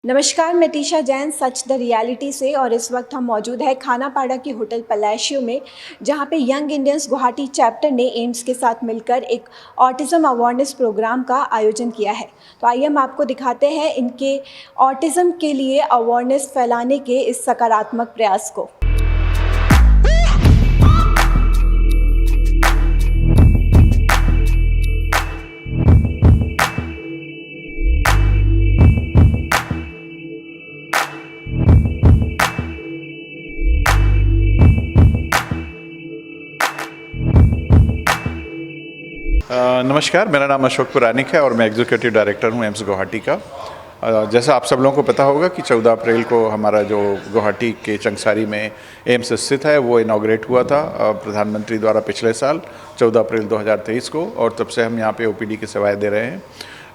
नमस्कार, मैं टीशा जैन सच the reality से और इस वक्त हम मौजूद है खानापाड़ा की होटल पलाशियो में, जहां पे यंग इंडियंस गुवाहाटी चैप्टर ने एम्स के साथ मिलकर एक ऑटिज़म अवेयरनेस प्रोग्राम का आयोजन किया है। तो आइए हम आपको दिखाते हैं इनके ऑटिज़म के लिए अवेयरनेस फैलाने के इस सकारात्मक प्रयास को। नमस्कार, मेरा नाम अशोक पुरानिक है और मैं एग्जीक्यूटिव डायरेक्टर हूँ एम्स गुवाहाटी का। जैसा आप सब लोगों को पता होगा कि 14 अप्रैल को हमारा जो गुवाहाटी के चंगसारी में एम्स स्थित है वो इनॉग्रेट हुआ था प्रधानमंत्री द्वारा पिछले साल 14 अप्रैल 2023 को, और तब से हम यहाँ पे ओपीडी की सेवाएं दे रहे हैं।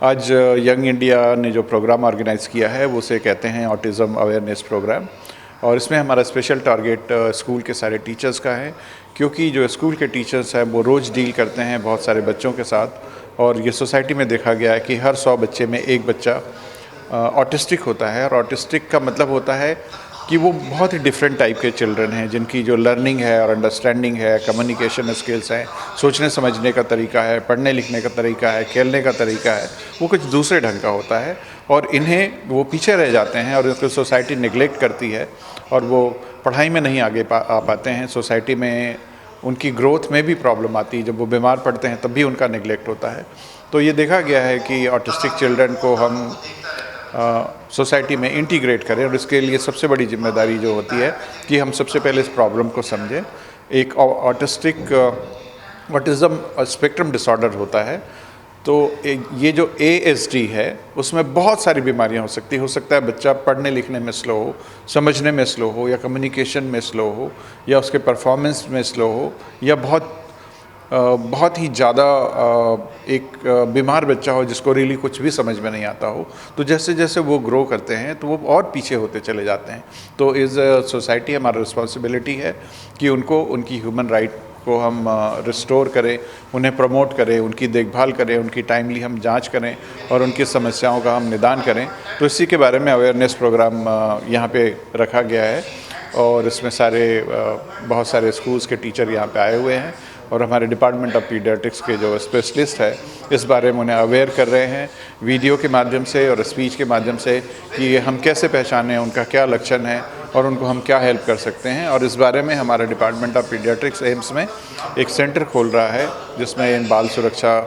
आज यंग इंडिया ने जो प्रोग्राम ऑर्गेनाइज़ किया है वो उसे कहते हैं ऑटिज़म अवेयरनेस प्रोग्राम, और इसमें हमारा स्पेशल टारगेट स्कूल के सारे टीचर्स का है, क्योंकि जो स्कूल के टीचर्स हैं वो रोज़ डील करते हैं बहुत सारे बच्चों के साथ, और ये सोसाइटी में देखा गया है कि हर 100 बच्चे में एक बच्चा ऑटिस्टिक होता है। और ऑटिस्टिक का मतलब होता है कि वो बहुत ही डिफरेंट टाइप के चिल्ड्रन हैं, जिनकी जो लर्निंग है और अंडरस्टैंडिंग है, कम्युनिकेशन स्किल्स हैं, सोचने समझने का तरीका है, पढ़ने लिखने का तरीका है, खेलने का तरीका है, वो कुछ दूसरे ढंग का होता है, और इन्हें वो पीछे रह जाते हैं और उसको सोसाइटी निगलेक्ट करती है और वो पढ़ाई में नहीं आगे आ पाते हैं। सोसाइटी में उनकी ग्रोथ में भी प्रॉब्लम आती है, जब वो बीमार पड़ते हैं तब भी उनका निगलेक्ट होता है। तो ये देखा गया है कि ऑटिस्टिक चिल्ड्रन को हम सोसाइटी में इंटीग्रेट करें, और इसके लिए सबसे बड़ी जिम्मेदारी जो होती है कि हम सबसे पहले इस प्रॉब्लम को समझें। एक ऑटिज़म स्पेक्ट्रम डिसऑर्डर होता है, तो ये जो ASD है उसमें बहुत सारी बीमारियां हो सकता है बच्चा पढ़ने लिखने में स्लो हो, समझने में स्लो हो, या कम्युनिकेशन में स्लो हो, या उसके परफॉर्मेंस में स्लो हो, या बहुत ही ज़्यादा एक बीमार बच्चा हो जिसको रियली कुछ भी समझ में नहीं आता हो। तो जैसे जैसे वो ग्रो करते हैं तो वो और पीछे होते चले जाते हैं। तो इस सोसाइटी हमारा रिस्पॉन्सिबिलिटी है कि उनको उनकी ह्यूमन राइट को हम रिस्टोर करें, उन्हें प्रमोट करें, उनकी देखभाल करें, उनकी टाइमली हम जांच करें और उनकी समस्याओं का हम निदान करें। तो इसी के बारे में अवेयरनेस प्रोग्राम यहाँ पे रखा गया है, और इसमें बहुत सारे स्कूल्स के टीचर यहाँ पे आए हुए हैं, और हमारे डिपार्टमेंट ऑफ पीडियाट्रिक्स के जो स्पेशलिस्ट है इस बारे में उन्हें अवेयर कर रहे हैं वीडियो के माध्यम से और स्पीच के माध्यम से कि हम कैसे पहचानें, उनका क्या लक्षण है और उनको हम क्या हेल्प कर सकते हैं। और इस बारे में हमारा डिपार्टमेंट ऑफ पीडियाट्रिक्स एम्स में एक सेंटर खोल रहा है, जिसमें इन बाल सुरक्षा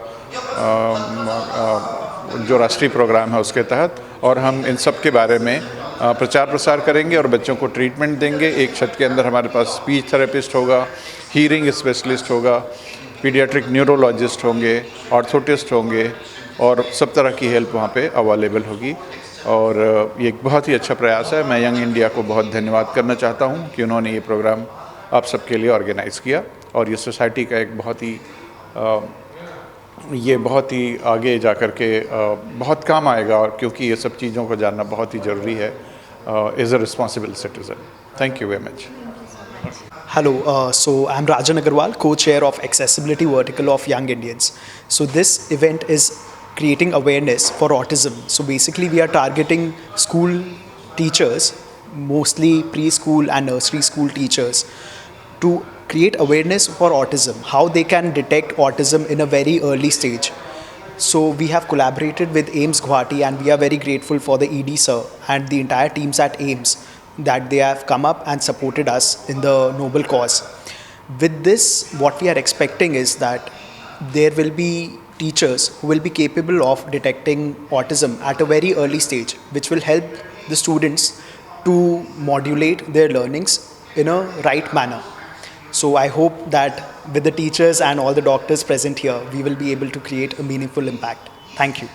जो राष्ट्रीय प्रोग्राम है उसके तहत, और हम इन सब के बारे में प्रचार प्रसार करेंगे और बच्चों को ट्रीटमेंट देंगे। एक छत के अंदर हमारे पास स्पीच थेरेपिस्ट होगा, हीयरिंग स्पेशलिस्ट होगा, पीडियाट्रिक न्यूरोलॉजिस्ट होंगे, ऑर्थोटिस्ट होंगे, और सब तरह की हेल्प वहाँ पे अवेलेबल होगी। और ये एक बहुत ही अच्छा प्रयास है। मैं यंग इंडिया को बहुत धन्यवाद करना चाहता हूँ कि उन्होंने ये प्रोग्राम आप सबके लिए ऑर्गेनाइज़ किया, और ये सोसाइटी का एक बहुत ही आगे जा कर के बहुत काम आएगा, और क्योंकि ये सब चीज़ों को जानना बहुत ही ज़रूरी है as a responsible citizen. Thank you very much. Hello, so I'm Rajan Agarwal, co-chair of Accessibility Vertical of Young Indians. So this event is creating awareness for autism. So basically we are targeting school teachers, mostly preschool and nursery school teachers, to create awareness for autism, how they can detect autism in a very early stage. So we have collaborated with AIMS Guwahati, and we are very grateful for the ED sir and the entire teams at AIMS that they have come up and supported us in the noble cause. With this, what we are expecting is that there will be teachers who will be capable of detecting autism at a very early stage, which will help the students to modulate their learnings in a right manner. So I hope that with the teachers and all the doctors present here, we will be able to create a meaningful impact. Thank you.